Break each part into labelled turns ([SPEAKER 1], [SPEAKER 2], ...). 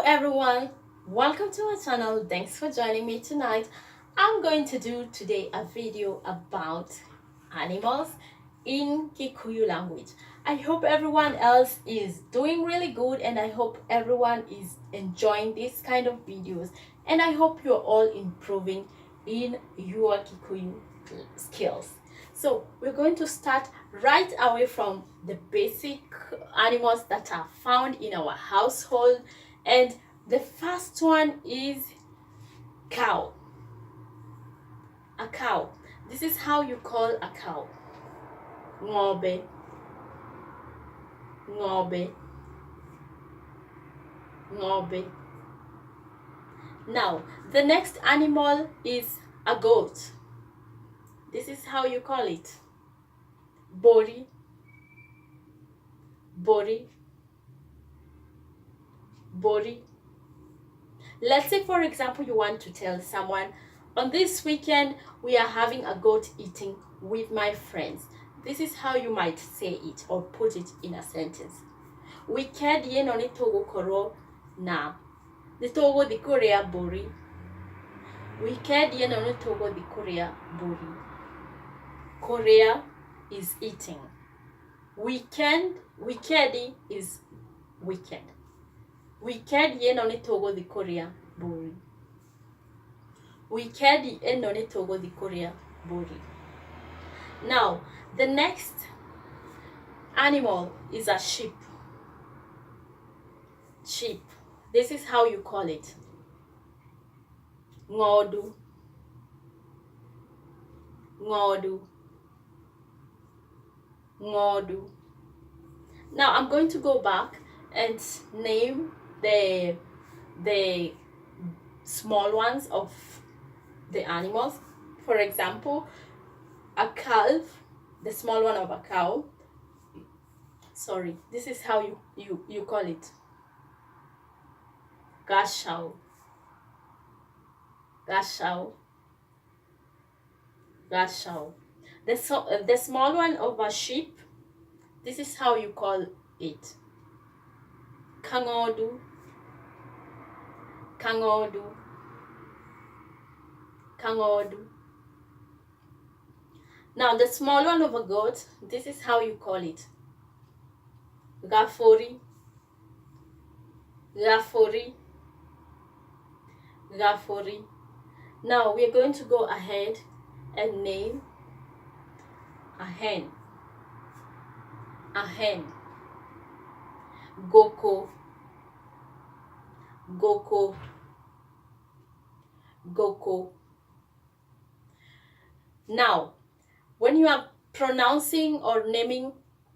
[SPEAKER 1] everyone, welcome to my channel. Thanks for joining me tonight. I'm going to do today a video about animals in Kikuyu language. I hope everyone else is doing really good, and I hope everyone is enjoying this kind of videos, and I hope you're all improving in your Kikuyu skills. So we're going to start right away from the basic animals that are found in our household, and the first one is cow. A cow. This is how you call a cow. Ngobe. Ngobe. Ngobe. Now, the next animal is a goat. This is how you call it. Bori. Bori. Bori. Let's say, for example, you want to tell someone, on this weekend we are having a goat eating with my friends. This is how you might say it or put it in a sentence. Weekend ye no ni togo koro na. Ni togo di korea bori. Weekend ye no ni togo di korea bori. Korea is eating. Weekend is weekend. Weekend ye no ni togo di korea bori. Weekend ye no ni togo di korea bori. Now, the next animal is a sheep. Sheep. This is how you call it. Ngodu. Ngodu. Ngodu. Now I'm going to go back and name the small ones of the animals. For example, a calf, the small one of a cow. Sorry, this is how you call it. Gashao. Gashao. Gashao. The small one of a sheep, this is how you call it. Kangodu. Kangodu. Kangodu. Now the small one of a goat, this is how you call it. Gafori. Gafori. Gafori. Now we're going to go ahead and name a hen. A hen. Goko. Goko. Goko. Now, when you are pronouncing or naming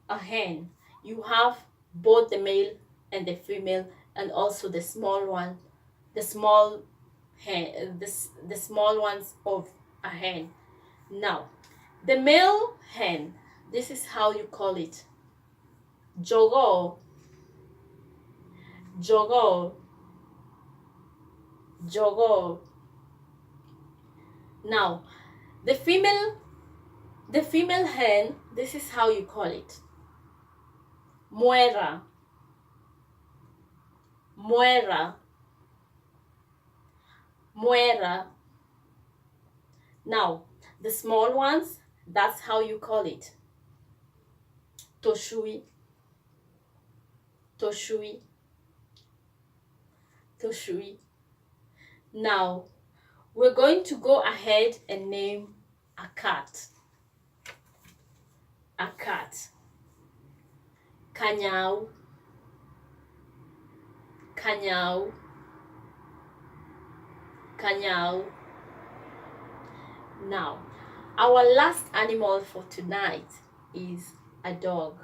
[SPEAKER 1] a hen, you have both the male and the female, and also the small one, the small hen, the small ones of a hen. Now, the male hen, this is how you call it. Jogo. Jogo. Jogo. Now, the female hen, this is how you call it. Muera. Muera. Muera. Now, the small ones, that's how you call it. Toshui. Toshui. Toshui. Now, we're going to go ahead and name a cat. A cat. Kanyau. Kanyau. Kanyau. Now, our last animal for tonight is a dog.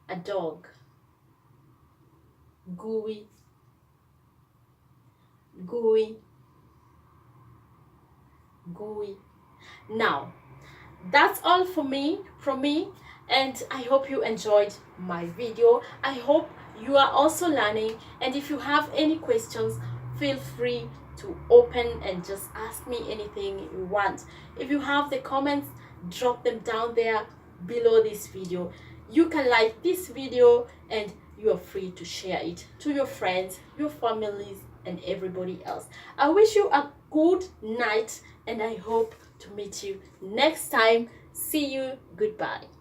[SPEAKER 1] A dog. Gui. Gui. Gui. Now, that's all from me, and I hope you enjoyed my video. I hope you are also learning, and if you have any questions, feel free to open and just ask me anything you want. If you have the comments, drop them down there below this video. You can like this video and you are free to share it to your friends, your families, and everybody else. I wish you a good night, and I hope to meet you next time. See you. Goodbye.